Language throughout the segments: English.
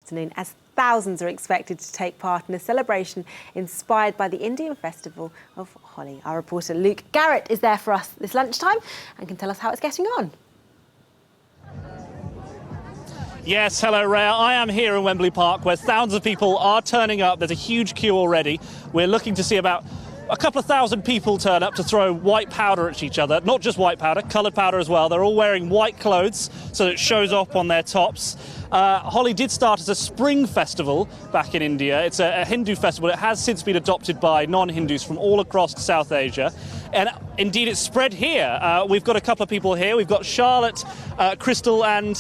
afternoon as thousands are expected to take part in a celebration inspired by the Indian festival of Holi. Our reporter Luke Garrett is there for us this lunchtime and can tell us how it's getting on. Yes, hello Rhea. I am here in Wembley Park where thousands of people are turning up. There's a huge queue already. We're looking to see about a couple of thousand people turn up to throw white powder at each other. Not just white powder, coloured powder as well. They're all wearing white clothes so that it shows up on their tops. Holi did start as a spring festival back in India. It's a Hindu festival. It has since been adopted by non-Hindus from all across South Asia. And indeed, it's spread here. We've got a couple of people here. We've got Charlotte, Crystal and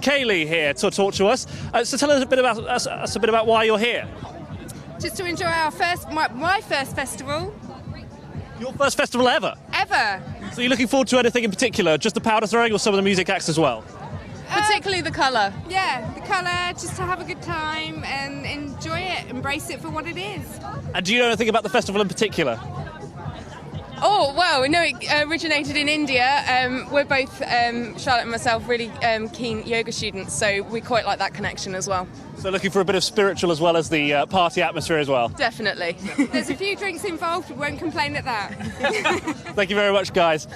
Kaylee here to talk to us. So tell us a bit about why you're here. Just to enjoy our my first festival. Your first festival ever? Ever. So you're looking forward to anything in particular? Just the powder throwing or some of the music acts as well? Particularly the colour. Yeah, the colour, just to have a good time and enjoy it, embrace it for what it is. And do you know anything about the festival in particular? Oh, well, we know it originated in India. We're both, Charlotte and myself, really keen yoga students, so we quite like that connection as well. So looking for a bit of spiritual as well as the party atmosphere as well? Definitely. There's a few drinks involved, we won't complain at that. Thank you very much, guys.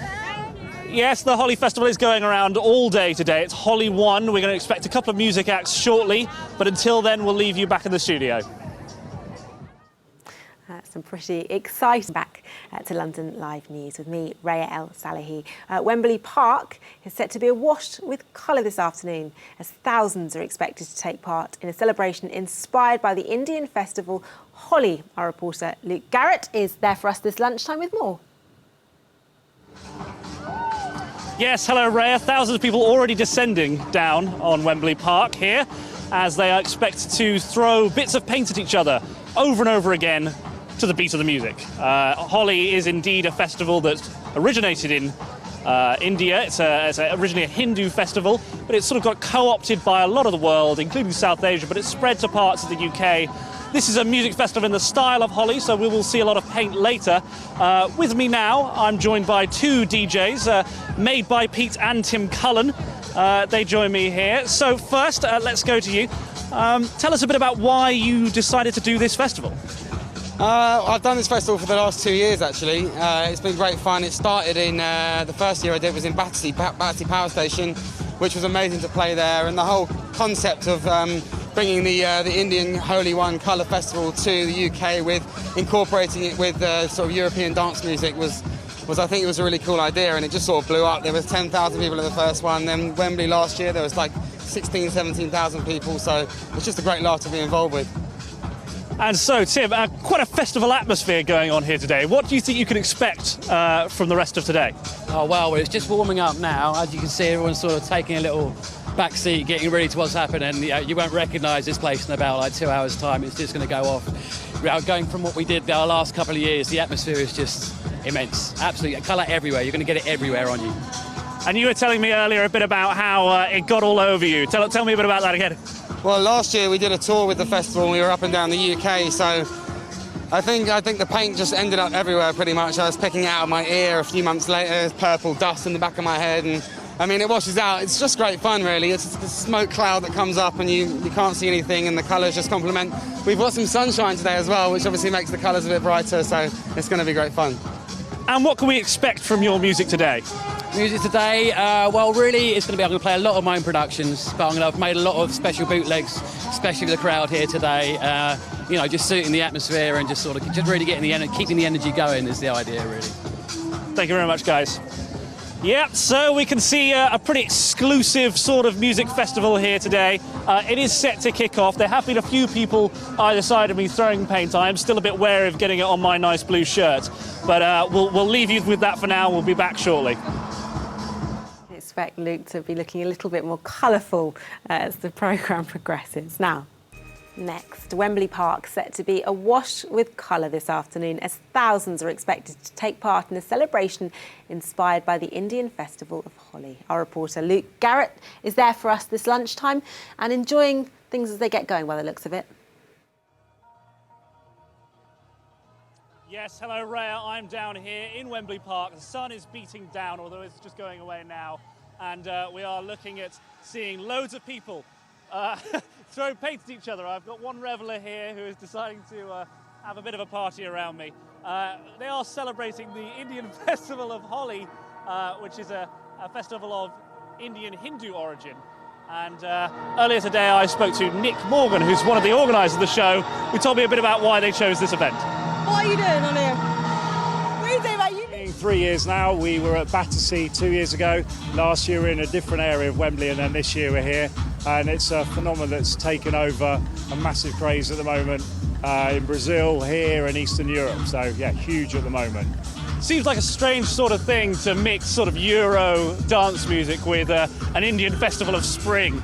Yes, the Holi Festival is going around all day today. It's Holi 1. We're going to expect a couple of music acts shortly, but until then, we'll leave you back in the studio. Some pretty exciting back to London Live News with me, Rhea El Salehi. Wembley Park is set to be awash with colour this afternoon as thousands are expected to take part in a celebration inspired by the Indian festival Holi. Our reporter Luke Garrett is there for us this lunchtime with more. Yes, hello Rhea. Thousands of people already descending down on Wembley Park here as they are expected to throw bits of paint at each other over and over again to the beat of the music. Holi is indeed a festival that originated in India. It's originally a Hindu festival, but it's sort of got co-opted by a lot of the world, including South Asia, but it's spread to parts of the UK. This is a music festival in the style of Holi, so we will see a lot of paint later. With me now, I'm joined by two DJs, Made by Pete and Tim Cullen. They join me here. So first, let's go to you. Tell us a bit about why you decided to do this festival. I've done this festival for the last 2 years, actually. It's been great fun. It started in, the first year I did was in Battersea Power Station, which was amazing to play there. And the whole concept of bringing the Indian Holi 1 Colour Festival to the UK with incorporating it with sort of European dance music was I think it was a really cool idea, and it just sort of blew up. There was 10,000 people at the first one. Then Wembley last year, there was like 16,000, 17,000 people. So it's just a great laugh to be involved with. And so, Tim, quite a festival atmosphere going on here today. What do you think you can expect from the rest of today? Oh, well, it's just warming up now. As you can see, everyone's sort of taking a little back seat, getting ready to what's happening. You won't recognise this place in about like 2 hours' time. It's just going to go off. Going from what we did our last couple of years, the atmosphere is just immense. Absolutely, colour everywhere. You're going to get it everywhere on you. And you were telling me earlier a bit about how it got all over you. Tell me a bit about that again. Well, last year we did a tour with the festival and we were up and down the UK, so I think the paint just ended up everywhere pretty much. I was picking it out of my ear a few months later, there's purple dust in the back of my head, and I mean, it washes out. It's just great fun, really. It's a smoke cloud that comes up and you can't see anything, and the colours just complement. We've got some sunshine today as well, which obviously makes the colours a bit brighter, so it's going to be great fun. And what can we expect from your music today? Music today, well, really, I'm going to play a lot of my own productions, but I've made a lot of special bootlegs, especially for the crowd here today. Just suiting the atmosphere and just really getting keeping the energy going is the idea, really. Thank you very much, guys. Yep, so we can see a pretty exclusive sort of music festival here today. It is set to kick off. There have been a few people either side of me throwing paint. I am still a bit wary of getting it on my nice blue shirt, but we'll leave you with that for now. We'll be back shortly. I expect Luke to be looking a little bit more colourful as the programme progresses. Now, next, Wembley Park set to be awash with colour this afternoon as thousands are expected to take part in a celebration inspired by the Indian festival of Holi. Our reporter Luke Garrett is there for us this lunchtime and enjoying things as they get going by the looks of it. Yes, hello Rhea, I'm down here in Wembley Park. The sun is beating down, although it's just going away now. And we are looking at seeing loads of people throw paint at each other. I've got one reveller here who is deciding to have a bit of a party around me. They are celebrating the Indian festival of Holi, which is a festival of Indian Hindu origin. And earlier today I spoke to Nick Morgan, who's one of the organisers of the show, who told me a bit about why they chose this event. What are you doing on here? What are you doing, mate? 3 years now. We were at Battersea 2 years ago. Last year we were in a different area of Wembley, and then this year we're here. And it's a phenomenon that's taken over a massive craze at the moment in Brazil, here and Eastern Europe. So yeah, huge at the moment. Seems like a strange sort of thing to mix sort of Euro dance music with an Indian festival of spring.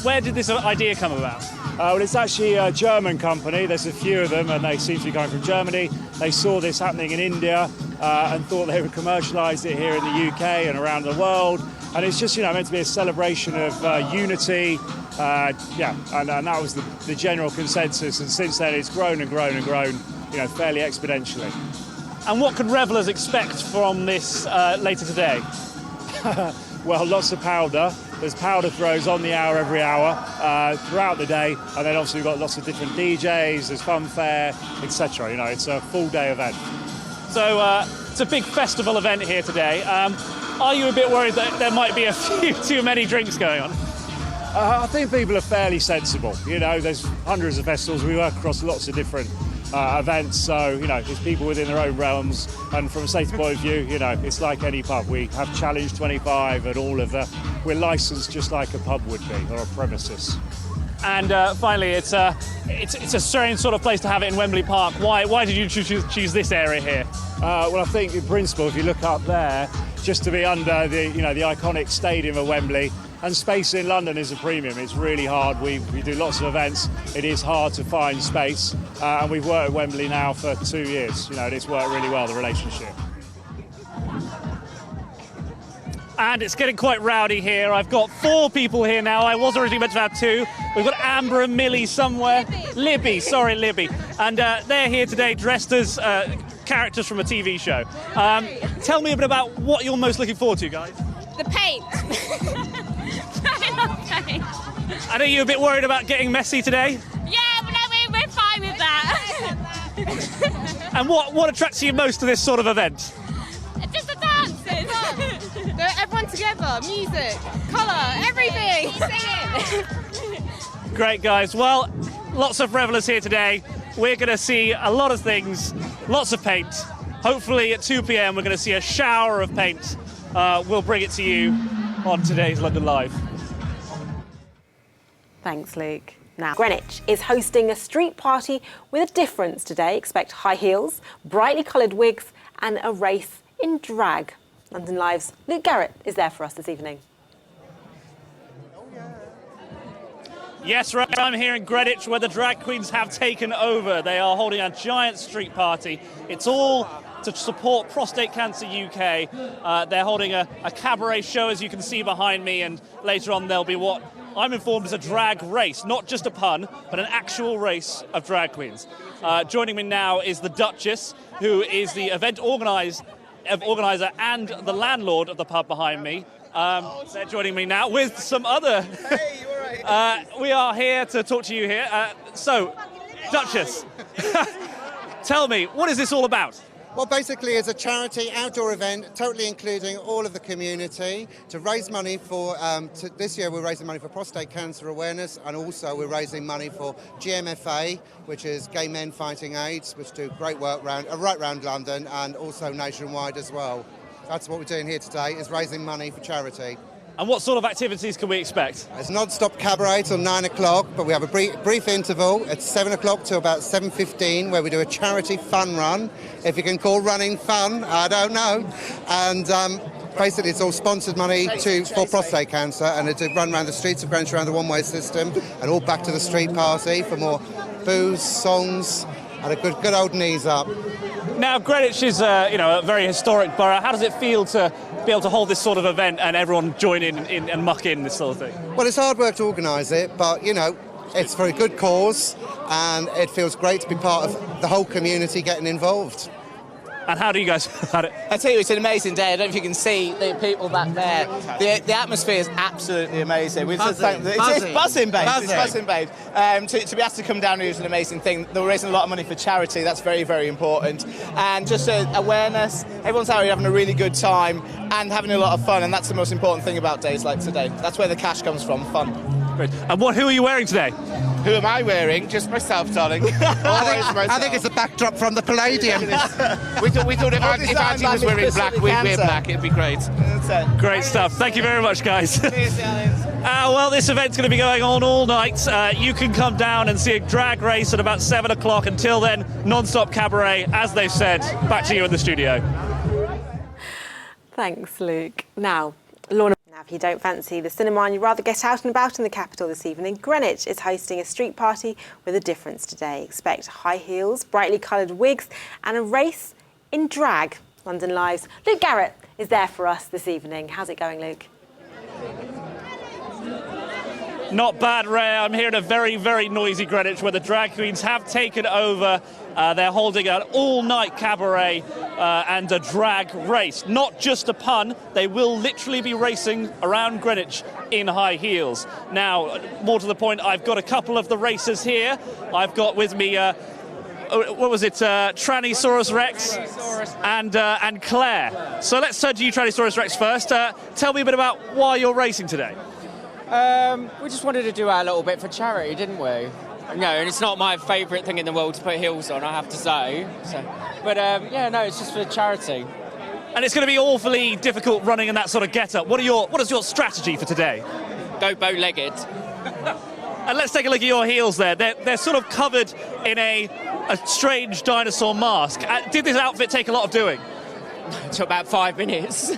Where did this idea come about? Well, it's actually a German company. There's a few of them, and they seem to be coming from Germany. They saw this happening in India and thought they would commercialise it here in the UK and around the world. And it's just, meant to be a celebration of unity. And that was the general consensus. And since then, it's grown and grown and grown, fairly exponentially. And what can revellers expect from this later today? Well, lots of powder. There's powder throws on the hour every hour throughout the day, and then obviously we've got lots of different DJs, there's funfair, etc. It's a full day event. So it's a big festival event here today. Are you a bit worried that there might be a few too many drinks going on? I think people are fairly sensible. There's hundreds of festivals. We work across lots of different events, so it's people within their own realms, and from a safety point of view, it's like any pub. We have Challenge 25 and all of that. We're licensed just like a pub would be, or a premises. And finally, it's a strange sort of place to have it in Wembley Park. Why did you choose this area here? Well, I think in principle, if you look up there, just to be under the the iconic stadium of Wembley. And space in London is a premium. It's really hard. We do lots of events. It is hard to find space. And we've worked at Wembley now for 2 years. It's worked really well, the relationship. And it's getting quite rowdy here. I've got 4 people here now. I was originally meant to have 2. We've got Amber and Millie somewhere. Libby. And they're here today dressed as characters from a TV show. Tell me a bit about what you're most looking forward to, guys. The paint. I love paint. And are you a bit worried about getting messy today? Yeah, but no, we're fine with that. And what attracts you most to this sort of event? Just the dances. Everyone together, music, colour, everything. Singing. Great, guys. Well, lots of revellers here today. We're going to see a lot of things, lots of paint. Hopefully at 2 p.m. we're going to see a shower of paint. We'll bring it to you on today's London Live. Thanks, Luke. Now, Greenwich is hosting a street party with a difference today. Expect high heels, brightly coloured wigs and a race in drag. London Live's Luke Garrett is there for us this evening. Yes, right, I'm here in Greenwich where the drag queens have taken over. They are holding a giant street party. It's all to support Prostate Cancer UK. They're holding a cabaret show, as you can see behind me, and later on there'll be what I'm informed is a drag race, not just a pun, but an actual race of drag queens. Joining me now is the Duchess, who is the event organiser and the landlord of the pub behind me. They're joining me now with some other... Hey, you all right? We are here to talk to you here. So, Duchess, tell me, what is this all about? Well, basically, it's a charity outdoor event, totally including all of the community to raise money for. This year, we're raising money for prostate cancer awareness, and also we're raising money for GMFA, which is Gay Men Fighting AIDS, which do great work right around London and also nationwide as well. That's what we're doing here today: is raising money for charity. And what sort of activities can we expect? It's non-stop cabaret till 9 o'clock, but we have a brief interval at 7 o'clock to about 7:15 where we do a charity fun run. If you can call running fun, I don't know. And basically it's all sponsored money for prostate cancer, and it's a run around the streets of Greenwich around the one-way system and all back to the street party for more booze, songs and a good old knees up. Now, Greenwich is a very historic borough. How does it feel to be able to hold this sort of event and everyone join in and muck in this sort of thing? Well, it's hard work to organise it, but, it's for a good cause and it feels great to be part of the whole community getting involved. And how do you guys feel about it? I tell you, it's an amazing day. I don't know if you can see the people back there. The atmosphere is absolutely amazing. It's buzzing, babes. It's buzzing, babes. To be asked to come down here is an amazing thing. They're raising a lot of money for charity. That's very, very important. And just awareness. Everyone's out here having a really good time and having a lot of fun. And that's the most important thing about days like today. That's where the cash comes from, fun. Great. And who are you wearing today? Who am I wearing? Just myself, darling. I think it's a backdrop from the Palladium. we thought if Andy was wearing black, we'd wear black. It'd be great. Great stuff. Thank you very much, guys. Well, this event's going to be going on all night. You can come down and see a drag race at about 7 o'clock. Until then, non-stop cabaret, as they've said. Back to you in the studio. Thanks, Luke. Now, Lorna, if you don't fancy the cinema and you'd rather get out and about in the capital this evening, Greenwich is hosting a street party with a difference today. Expect high heels, brightly coloured wigs and a race in drag. London Live's Luke Garrett is there for us this evening. How's it going, Luke? Not bad, Ray. I'm here in a very, very noisy Greenwich where the drag queens have taken over. They're holding an all-night cabaret and a drag race. Not just a pun, they will literally be racing around Greenwich in high heels. Now, more to the point, I've got a couple of the racers here. I've got with me, what was it, Trannysaurus Rex and Claire. So let's turn to you, Trannysaurus Rex, first. Tell me a bit about why you're racing today. We just wanted to do our little bit for charity, didn't we? No, and it's not my favourite thing in the world to put heels on, I have to say. But yeah, no, it's just for charity. And it's going to be awfully difficult running in that sort of get-up. What is your strategy for today? Go bow-legged. And let's take a look at your heels there. They're sort of covered in a strange dinosaur mask. Did this outfit take a lot of doing? It took about 5 minutes.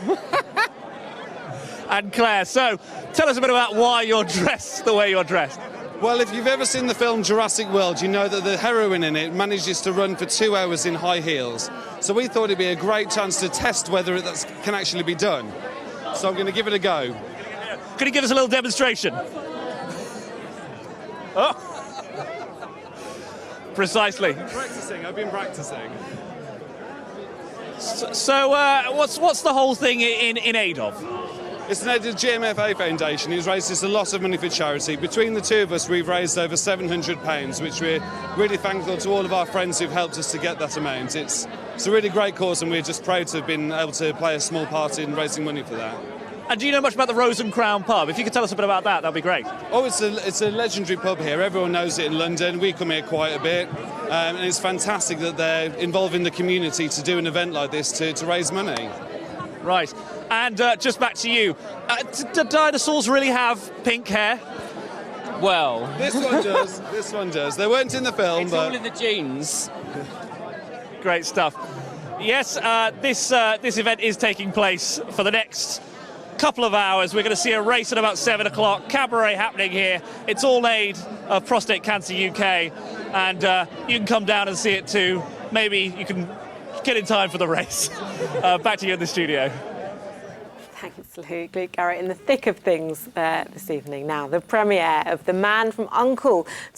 And Claire, so tell us a bit about why you're dressed the way you're dressed. Well, if you've ever seen the film Jurassic World, you know that the heroine in it manages to run for 2 hours in high heels. So we thought it'd be a great chance to test whether that can actually be done. So I'm going to give it a go. Could you give us a little demonstration? Oh. Precisely. I've been practicing. So what's the whole thing in aid of? It's an aid of the GMFA Foundation, who's raised a lot of money for charity. Between the two of us, we've raised over £700, which we're really thankful to all of our friends who've helped us to get that amount. It's a really great cause, and we're just proud to have been able to play a small part in raising money for that. And do you know much about the Rose and Crown pub? If you could tell us a bit about that, that'd be great. Oh, it's a legendary pub here. Everyone knows it in London. We come here quite a bit. And it's fantastic that they're involving the community to do an event like this to raise money. Right. And just back to you. Do dinosaurs really have pink hair? Well, this one does. This one does. They weren't in the film, it's but all in the genes. Great stuff. Yes, this event is taking place for the next couple of hours. We're going to see a race at about 7 o'clock. Cabaret happening here. It's all aid of Prostate Cancer UK, and you can come down and see it too. Maybe you can get in time for the race. Back to you in the studio. Thanks, Luke. Luke Garrett in the thick of things this evening. Now, the premiere of The Man from U.N.C.L.E.